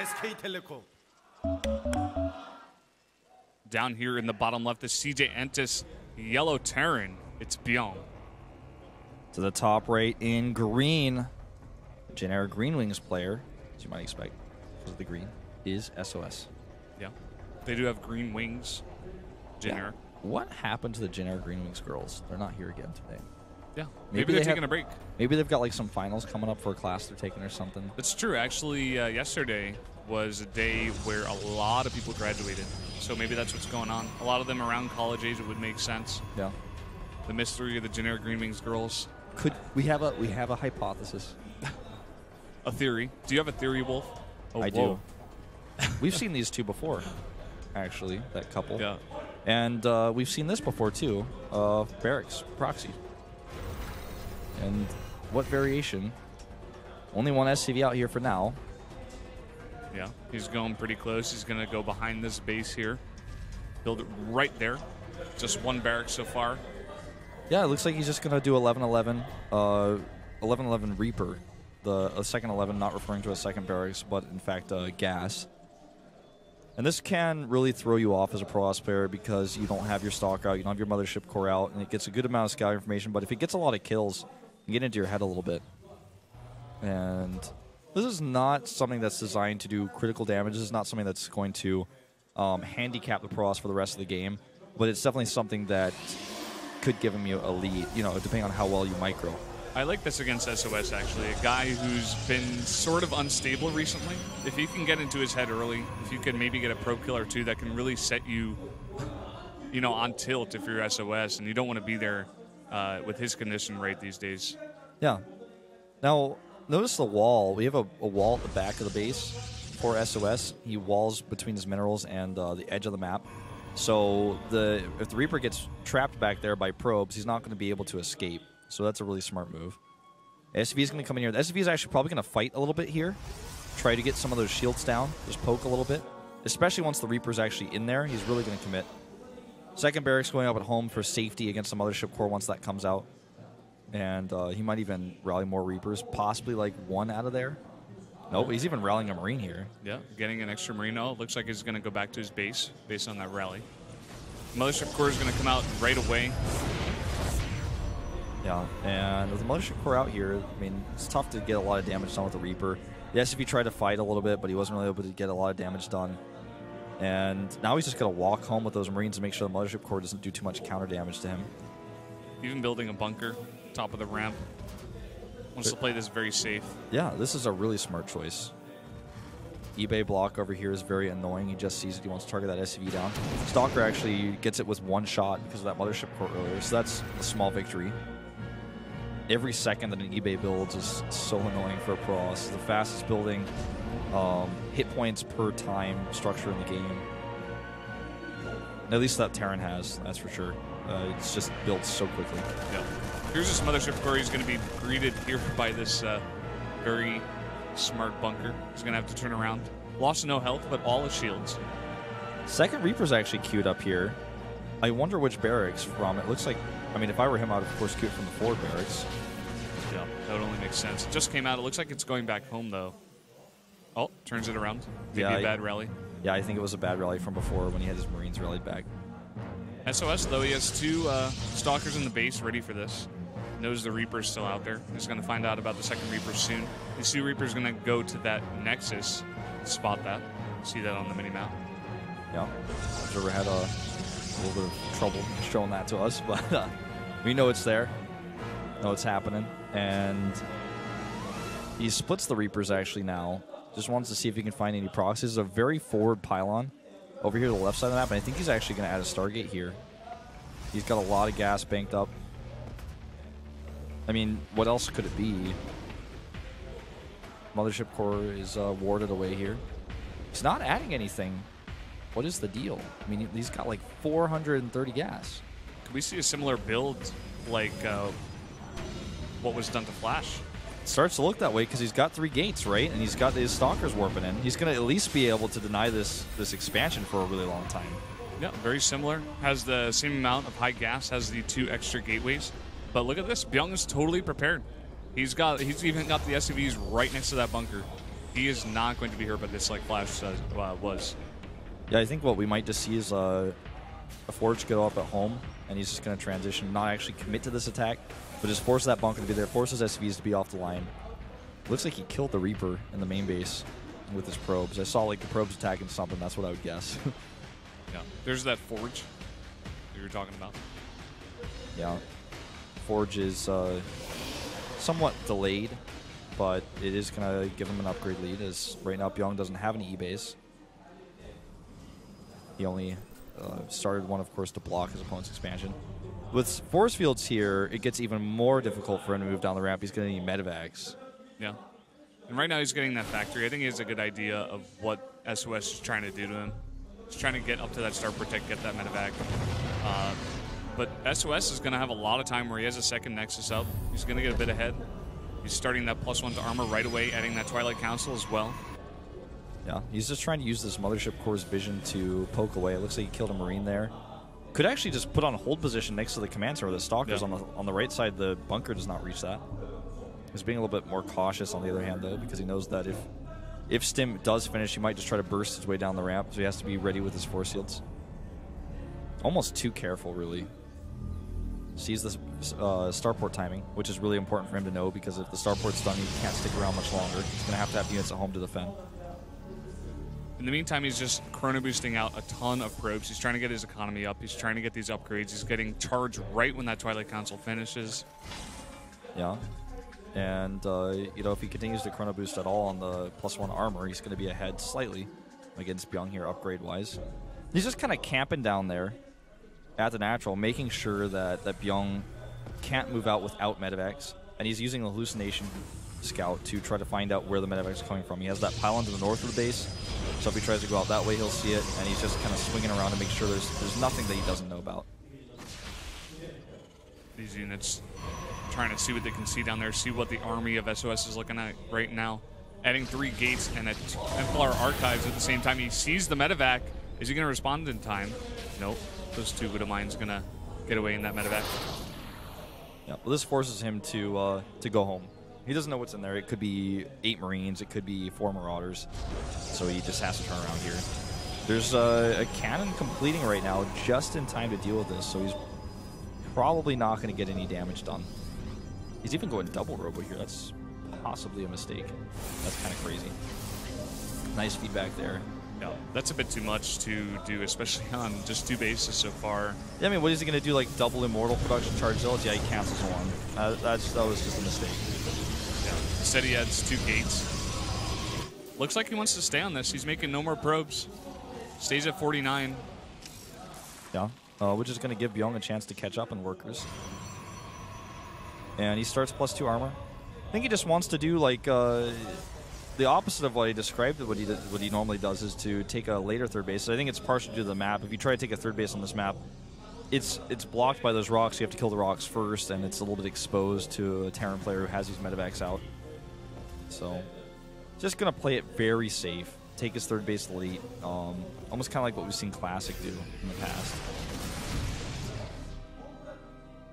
SK텔레콤. Down here in the bottom left, the CJ Entis Yellow Terran. It's Bbyong. To the top right in green, JINAIR Green Wings player, as you might expect, because of the green, is SOS. Yeah. They do have green wings, JINAIR. Yeah. What happened to the JINAIR Green Wings girls? They're not here again today. Yeah. Maybe they're taking a break. Maybe they've got like some finals coming up for a class they're taking or something. That's true. Actually, yesterday was a day where a lot of people graduated. So maybe that's what's going on. A lot of them around college age, it would make sense. Yeah. The mystery of the JINAIR Green Wings girls. Could we have a hypothesis? A theory. Do you have a theory, Wolf? Oh, I do. We've seen these two before, actually, that couple. Yeah. And we've seen this before, too, Barracks, Proxy. And what variation? Only one SCV out here for now. Yeah, he's going pretty close. He's going to go behind this base here. Build it right there. Just one barracks so far. Yeah, it looks like he's just going to do 11-11, 11-11 Reaper. The second 11, not referring to a second barracks, but in fact gas. And this can really throw you off as a Pro Ops player because you don't have your Stalker out, you don't have your Mothership Core out, and it gets a good amount of scout information, but if it gets a lot of kills, you can get into your head a little bit. And this is not something that's designed to do critical damage. This is not something that's going to handicap the Pro Ops for the rest of the game, but it's definitely something that could give him a lead, you know, depending on how well you micro. I like this against SOS, actually. A guy who's been sort of unstable recently. If you can get into his head early, if you can maybe get a pro kill or two, that can really set you, you know, on tilt if you're SOS, and you don't want to be there with his condition rate these days. Yeah. Now, notice the wall. We have a wall at the back of the base for SOS. He walls between his minerals and the edge of the map. So if the Reaper gets trapped back there by probes, he's not going to be able to escape. So that's a really smart move. SCV is going to come in here. The SCV is actually probably going to fight a little bit here. Try to get some of those shields down. Just poke a little bit. Especially once the Reaper's actually in there, he's really going to commit. Second barracks going up at home for safety against the Mothership Core once that comes out. And he might even rally more Reapers. Possibly like one out of there. Nope, he's even rallying a Marine here. Yeah, getting an extra Marine. Oh, looks like he's going to go back to his base based on that rally. Mothership Core is going to come out right away. Yeah, and with the Mothership Core out here, I mean, it's tough to get a lot of damage done with the Reaper. Yes, if he tried to fight a little bit, but he wasn't really able to get a lot of damage done. And now he's just going to walk home with those Marines and make sure the Mothership Core doesn't do too much counter damage to him. Even building a bunker, top of the ramp. Wants to play this very safe. Yeah, this is a really smart choice. eBay block over here is very annoying. He just sees it. He wants to target that SCV down. Stalker actually gets it with one shot because of that Mothership Core earlier, so that's a small victory. Every second that an eBay builds is so annoying for a Pro Ops. The fastest building hit points per time structure in the game. At least that Terran has, that's for sure. It's just built so quickly. Yeah. Here's this Mothership Core. He's going to be greeted here by this very smart bunker. He's going to have to turn around. Lost no health, but all his shields. Second Reaper's actually queued up here. I wonder which barracks from. It looks like, I mean, if I were him, I would of course queue it from the forward barracks. Yeah, that would only make sense. It just came out. It looks like it's going back home, though. Oh, turns it around. Maybe a bad rally. Yeah, I think it was a bad rally from before when he had his Marines rallied back. SOS, though, he has two Stalkers in the base ready for this. Knows the Reaper's still out there. He's going to find out about the second Reaper soon. These two Reapers going to go to that Nexus. Spot that. See that on the mini-map. Yeah. Observer had a little bit of trouble showing that to us, but we know it's there. Know it's happening. And he splits the Reapers actually now. Just wants to see if he can find any procs. This is a very forward pylon over here to the left side of the map, and I think he's actually going to add a Stargate here. He's got a lot of gas banked up. I mean, what else could it be? Mothership Core is warded away here. He's not adding anything. What is the deal? I mean, he's got like 430 gas. Could we see a similar build like what was done to Flash? It starts to look that way because he's got 3 gates, right? And he's got his Stalkers warping in. He's going to at least be able to deny this expansion for a really long time. Yeah, very similar. Has the same amount of high gas, has the 2 extra gateways. But look at this. Bbyong is totally prepared. He's even got the SUVs right next to that bunker. he is not going to be hurt by this like Flash was. Yeah, I think what we might just see is a Forge go up at home, and he's just going to transition, not actually commit to this attack, but just force that bunker to be there, forces SVs to be off the line. Looks like he killed the Reaper in the main base with his probes. I saw like the probes attacking something. That's what I would guess. Yeah, there's that Forge that you were talking about. Yeah, Forge is somewhat delayed, but it is going to give him an upgrade lead, as right now Bbyong doesn't have an E-base. He only started one, of course, to block his opponent's expansion. With force fields here, it gets even more difficult for him to move down the ramp. He's going to need medevacs. Yeah. And right now he's getting that factory. I think he has a good idea of what SOS is trying to do to him. He's trying to get up to that Star Protect, get that medevac. But SOS is going to have a lot of time where he has a second Nexus up. He's going to get a bit ahead. He's starting that +1 to armor right away, adding that Twilight Council as well. Yeah, he's just trying to use this Mothership Core's vision to poke away. It looks like he killed a Marine there. Could actually just put on hold position next to the command center. The Stalkers on the right side, the bunker does not reach that. He's being a little bit more cautious on the other hand, though, because he knows that if Stim does finish, he might just try to burst his way down the ramp, so he has to be ready with his force shields. Almost too careful, really. Sees this starport timing, which is really important for him to know, because if the starport's done, he can't stick around much longer. He's going to have units at home to defend. In the meantime, he's just chrono boosting out a ton of probes. He's trying to get his economy up. He's trying to get these upgrades. He's getting charged right when that Twilight Council finishes. Yeah. And, you know, if he continues to chrono boost at all on the +1 armor, he's going to be ahead slightly against Bbyong here upgrade-wise. He's just kind of camping down there at the natural, making sure that Bbyong can't move out without medevacs. And he's using the Hallucination Scout to try to find out where the medevacs are coming from. He has that pylon to the north of the base, so if he tries to go out that way, he'll see it, and he's just kind of swinging around to make sure there's nothing that he doesn't know about. These units trying to see what they can see down there, see what the army of SOS is looking at right now. Adding 3 gates and a Templar Archives at the same time. He sees the medevac. Is he going to respond in time? Nope. Those 2 Widow Mines going to get away in that medevac. Yeah, well, this forces him to go home. He doesn't know what's in there. It could be 8 Marines. It could be 4 Marauders. So he just has to turn around here. There's a cannon completing right now just in time to deal with this, so he's probably not going to get any damage done. He's even going double robo here. That's possibly a mistake. That's kind of crazy. Nice feedback there. Yeah, that's a bit too much to do, especially on just 2 bases so far. Yeah, I mean, what is he going to do, like double Immortal production charge zealots? Yeah, he cancels one. That was just a mistake. Yeah, instead he adds 2 gates. Looks like he wants to stay on this. He's making no more probes. Stays at 49. Yeah, which is going to give Bbyong a chance to catch up in workers. And he starts +2 armor. I think he just wants to do like the opposite of what he described. What he normally does is to take a later third base. So I think it's partial to the map. If you try to take a third base on this map, it's blocked by those rocks. You have to kill the rocks first, and it's a little bit exposed to a Terran player who has these medevacs out. So just gonna play it very safe. Take his third base late. Almost kind of like what we've seen Classic do in the past.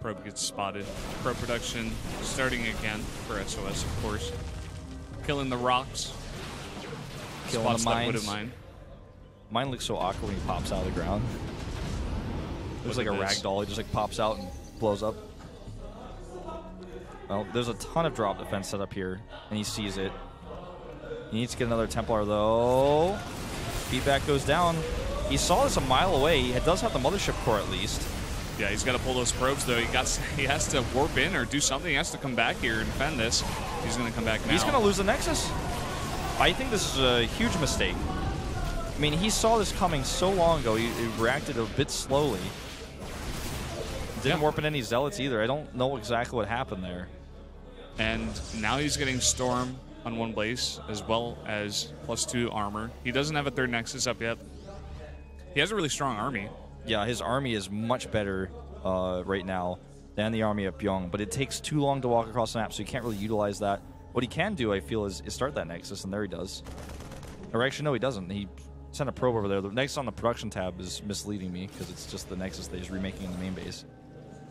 Probe gets spotted. Probe production starting again for SOS, of course. Killing the rocks. Killing Spots the that mines. Widow Mine. Mine looks so awkward when he pops out of the ground. Looks like a rag doll. He just like pops out and blows up. Well, there's a ton of drop defense set up here, and he sees it. He needs to get another Templar, though. Feedback goes down. He saw this a mile away. He does have the Mothership Core at least. Yeah, he's got to pull those probes, though. He has to warp in or do something. He has to come back here and defend this. He's going to come back now. He's going to lose the Nexus. I think this is a huge mistake. I mean, he saw this coming so long ago. He reacted a bit slowly. Didn't warp in any Zealots either. I don't know exactly what happened there. And now he's getting Storm on 1 base, as well as +2 armor. He doesn't have a third Nexus up yet. He has a really strong army. Yeah, his army is much better right now than the army of Bbyong, but it takes too long to walk across the map, so you can't really utilize that. What he can do, I feel, is start that Nexus, and there he does. Or actually, no, he doesn't. He sent a probe over there. The Nexus on the production tab is misleading me, because it's just the Nexus that he's remaking in the main base.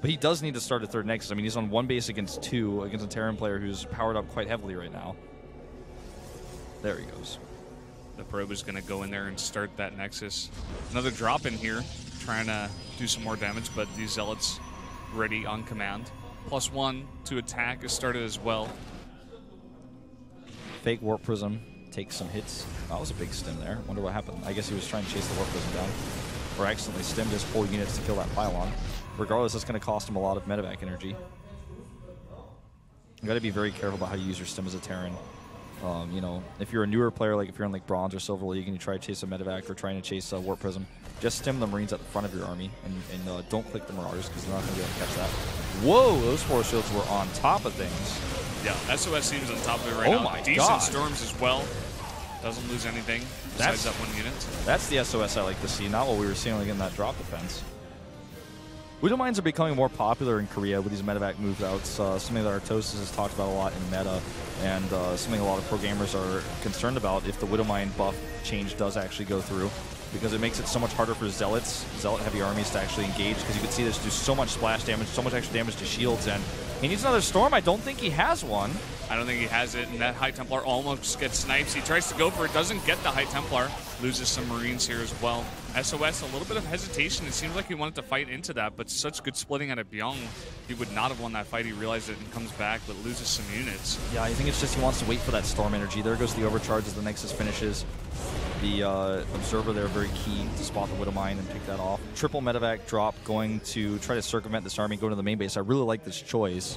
But he does need to start a third Nexus. I mean, he's on 1 base against 2, against a Terran player who's powered up quite heavily right now. There he goes. The probe is going to go in there and start that Nexus. Another drop in here, trying to do some more damage, but these Zealots ready on command. +1 to attack is started as well. Fake Warp Prism takes some hits. That was a big stim there. Wonder what happened. I guess he was trying to chase the Warp Prism down. Or accidentally stimmed his 4 units to kill that pylon. Regardless, it's going to cost him a lot of medevac energy. You got to be very careful about how you use your stim as a Terran. You know, if you're a newer player, like if you're in like Bronze or Silver League and you try to chase a medevac or trying to chase a Warp Prism, just stim the Marines at the front of your army and don't click the Marauders because they're not going to be able to catch that. Whoa, those Force Shields were on top of things. Yeah, SOS seems on top of it right now. My Decent God. Storms as well. Doesn't lose anything besides that 1 unit. That's the SOS I like to see, not what we were seeing like in that drop defense. Widow Mines are becoming more popular in Korea with these medevac move outs. Something that Artosis has talked about a lot in meta, and something a lot of pro gamers are concerned about if the Widow Mine buff change does actually go through, because it makes it so much harder for Zealots, Zealot-heavy armies to actually engage, because you can see this do so much splash damage, so much extra damage to shields, and he needs another Storm. I don't think he has one. I don't think he has it, and that High Templar almost gets snipes. He tries to go for it, doesn't get the High Templar, loses some Marines here as well. SOS, a little bit of hesitation. It seems like he wanted to fight into that, but such good splitting out of Bbyong. He would not have won that fight. He realized it and comes back, but loses some units. Yeah, I think it's just he wants to wait for that Storm energy. There goes the overcharge as the Nexus finishes. The Observer there, very key to spot the Widow Mine and pick that off. Triple medevac drop going to try to circumvent this army, go to the main base. I really like this choice.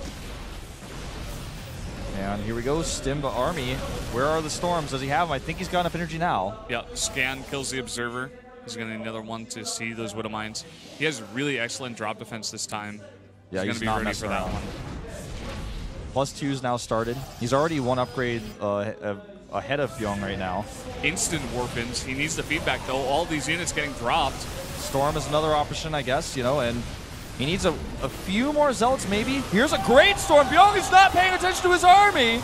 And here we go, Stim the army. Where are the Storms? Does he have them? I think he's got enough energy now. Yeah, Scan kills the Observer. He's going to need another one to see those Widow Mines. He has really excellent drop defense this time. Yeah, he's going to be ready for that around. one. +2's now started. He's already 1 upgrade ahead of Bbyong right now. Instant warp-ins. He needs the feedback, though. All these units getting dropped. Storm is another option, I guess, you know, and he needs a few more Zealots, maybe. Here's a great Storm. Bbyong is not paying attention to his army.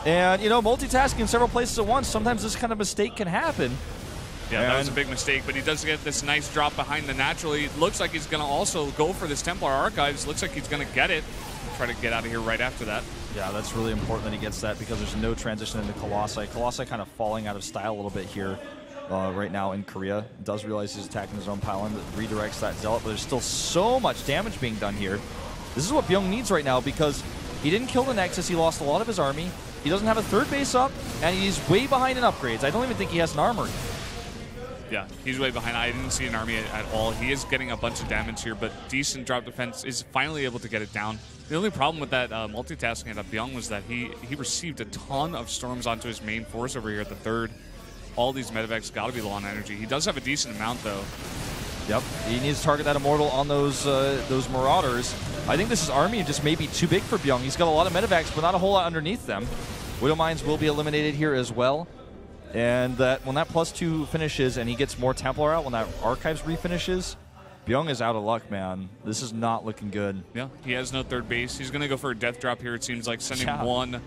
And, you know, multitasking in several places at once, sometimes this kind of mistake can happen. Yeah, that was a big mistake, but he does get this nice drop behind the natural. It looks like he's going to also go for this Templar Archives. Looks like he's going to get it. Try to get out of here right after that. Yeah, that's really important that he gets that, because there's no transition into Colossi. Colossi kind of falling out of style a little bit here right now in Korea. Does realize he's attacking his own pylon that redirects that Zealot, but there's still so much damage being done here. This is what Bbyong needs right now, because he didn't kill the Nexus. He lost a lot of his army. He doesn't have a third base up, and he's way behind in upgrades. I don't even think he has an armory. Yeah, he's way behind. I didn't see an army at all. He is getting a bunch of damage here, but decent drop defense, is finally able to get it down. The only problem with that multitasking at Bbyong was that he received a ton of Storms onto his main force over here at the third. All these medevacs got to be low on energy. He does have a decent amount, though. Yep, he needs to target that Immortal on those Marauders. I think this army just may be too big for Bbyong. He's got a lot of medevacs, but not a whole lot underneath them. Widow Mines will be eliminated here as well. And that when that +2 finishes and he gets more Templar out, when that Archives refinishes, Bbyong is out of luck, man. This is not looking good. Yeah, he has no third base. He's going to go for a death drop here, it seems like, sending one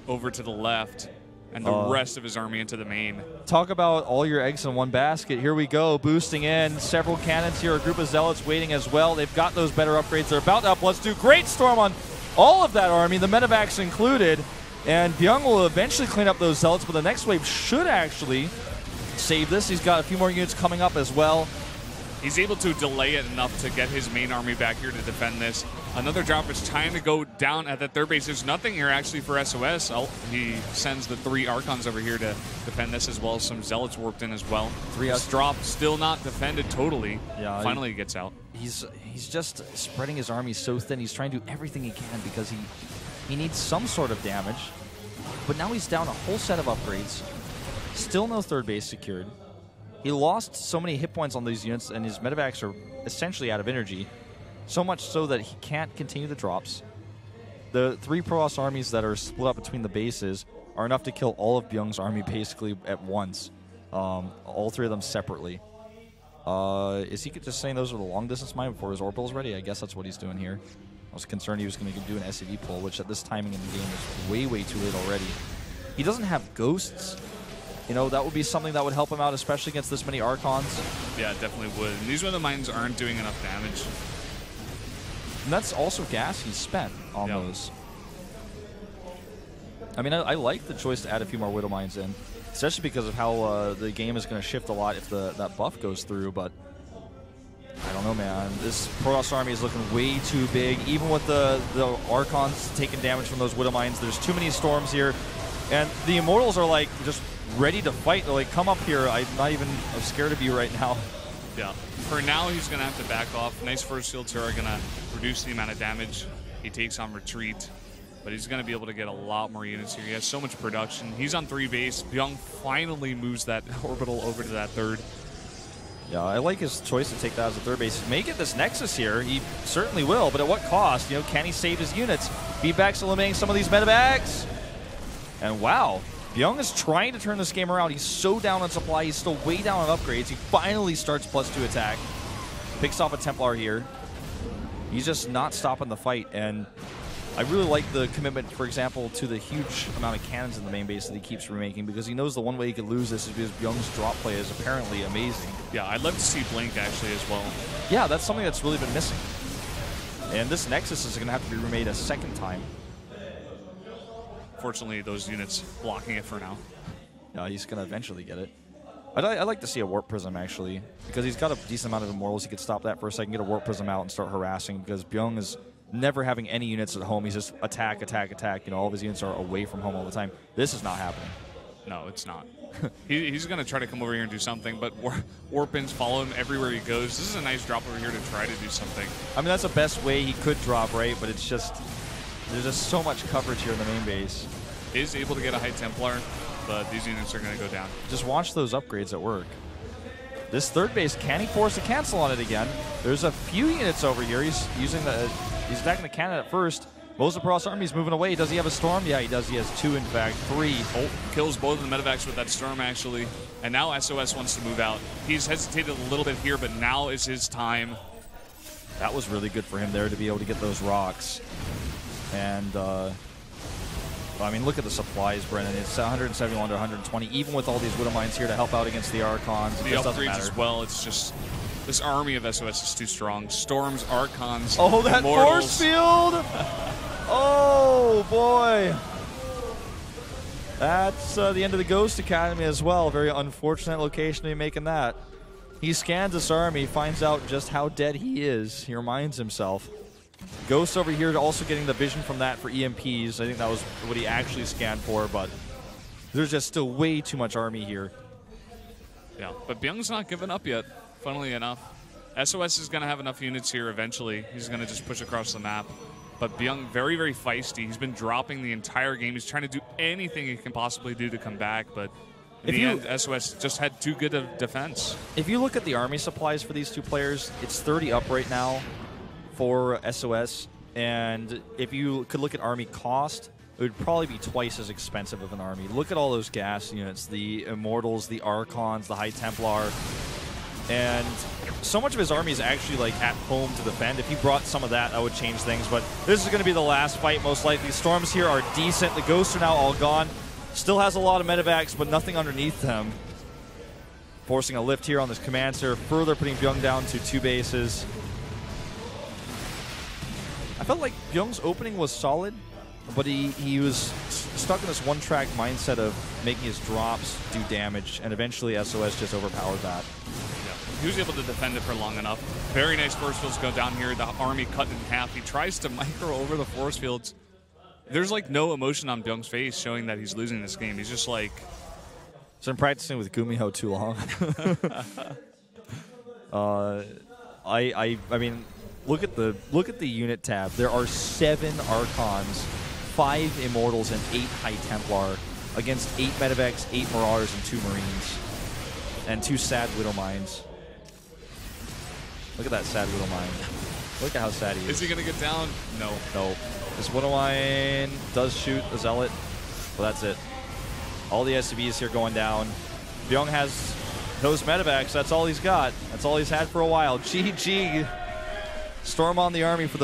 over to the left and the rest of his army into the main. Talk about all your eggs in one basket. Here we go, boosting in. Several cannons here, a group of Zealots waiting as well. They've got those better upgrades. They're about to +2. Great Storm on all of that army, the medevacs included. And Bbyong will eventually clean up those Zealots, but the next wave should actually save this. He's got a few more units coming up as well. He's able to delay it enough to get his main army back here to defend this. Another drop is trying to go down at that third base. There's nothing here actually for SOS. He sends the 3 Archons over here to defend this, as well as some Zealots warped in as well. This drop still not defended totally. Yeah, finally he gets out. He's just spreading his army so thin. He's trying to do everything he can because he needs some sort of damage. But now he's down a whole set of upgrades. Still no third base secured. He lost so many hit points on these units, and his medevacs are essentially out of energy. So much so that he can't continue the drops. The 3 Protoss armies that are split up between the bases are enough to kill all of Bbyong's army basically at once. All 3 of them separately. Is he just saying those are the long distance mine before his orbital's ready? I guess that's what he's doing here. I was concerned he was going to do an SCV pull, which at this timing in the game is way, way too late already. He doesn't have ghosts. You know, that would be something that would help him out, especially against this many Archons. Yeah, it definitely would. And these Widow Mines aren't doing enough damage. And that's also gas he's spent on those. I mean, I like the choice to add a few more Widow Mines in, especially because of how the game is going to shift a lot if that buff goes through, but I don't know, man. This Protoss army is looking way too big. Even with the Archons taking damage from those Widow Mines, there's too many Storms here, and the Immortals are like just ready to fight. They're like, come up here. I'm scared of you right now. Yeah. For now, he's going to have to back off. Nice first fields here are going to reduce the amount of damage he takes on retreat, but he's going to be able to get a lot more units here. He has so much production. He's on 3 base. Bbyong finally moves that orbital over to that 3rd. Yeah, I like his choice to take that as a 3rd base. May get this Nexus here. He certainly will, but at what cost? You know, can he save his units? Feedback's eliminating some of these medevacs. And wow, Bbyong is trying to turn this game around. He's so down on supply. He's still way down on upgrades. He finally starts +2 attack. Picks off a Templar here. He's just not stopping the fight. And I really like the commitment, for example, to the huge amount of cannons in the main base that he keeps remaking, because he knows the one way he could lose this is because Byung's drop play is apparently amazing. Yeah, I'd love to see Blink actually as well. Yeah, that's something that's really been missing. And this Nexus is going to have to be remade a 2nd time. Fortunately, those units blocking it for now. Yeah, he's going to eventually get it. I'd like to see a Warp Prism, actually, because he's got a decent amount of Immortals. He could stop that for a second, get a Warp Prism out, and start harassing, because Bbyong is never having any units at home. He's just attack, attack, attack. You know, all of his units are away from home all the time. This is not happening. No, it's not. He's going to try to come over here and do something, but Warpins follow him everywhere he goes. This is a nice drop over here to try to do something. I mean, that's the best way he could drop, right? But it's just, there's just so much coverage here in the main base. Is able to get a High Templar, but these units are going to go down. Just watch those upgrades at work. This 3rd base, can he force a cancel on it again? There's a few units over here. He's attacking the cannon at first. Most of the Protoss army is moving away. Does he have a Storm? Yeah, he does. He has 2, in fact. 3. Oh, kills both of the medevacs with that Storm, actually. And now SOS wants to move out. He's hesitated a little bit here, but now is his time. That was really good for him there to be able to get those rocks. And, I mean, look at the supplies, Brennan. It's 171 to 120, even with all these Widow Mines here to help out against the Archons. The upgrades as well. It's just, this army of SOS is too strong. Storms, Archons, oh, that Immortals. force field! Oh, boy. That's the end of the Ghost Academy as well. Very unfortunate location to be making that. He scans this army, finds out just how dead he is. He reminds himself. Ghost over here also getting the vision from that for EMPs. I think that was what he actually scanned for, but there's just still way too much army here. Yeah, but Bbyong's not giving up yet, funnily enough. SOS is going to have enough units here eventually. He's going to just push across the map. But Bbyong, very, very feisty. He's been dropping the entire game. He's trying to do anything he can possibly do to come back, but in the end, SOS just had too good of defense. If you look at the army supplies for these two players, it's 30 up right now for SOS, and if you could look at army cost, it would probably be twice as expensive of an army. Look at all those gas units, the Immortals, the Archons, the High Templar, and so much of his army is actually like at home to defend. If he brought some of that, that would change things, but this is going to be the last fight most likely. Storms here are decent. The Ghosts are now all gone. Still has a lot of medevacs, but nothing underneath them. Forcing a lift here on this command center, further putting Bbyong down to 2 bases. I felt like Bbyong's opening was solid, but he was stuck in this one-track mindset of making his drops do damage, and eventually SOS just overpowered that. Yeah. He was able to defend it for long enough. Very nice force fields go down here. The army cut in half. He tries to micro over the force fields. There's like no emotion on Bbyong's face showing that he's losing this game. He's just like... So I'm practicing with Gumiho too long. I mean... Look at the unit tab. There are 7 Archons, 5 Immortals, and 8 High Templar against 8 Medevacs, 8 Marauders, and 2 Marines. And 2 sad Widow Mines. Look at that sad Widow Mine. Look at how sad he is. Is he going to get down? No. No. This Widow Mine does shoot a Zealot. Well, that's it. All the SCVs here going down. Bbyong has those Medevacs. That's all he's got. That's all he's had for a while. GG. Storm on the army for the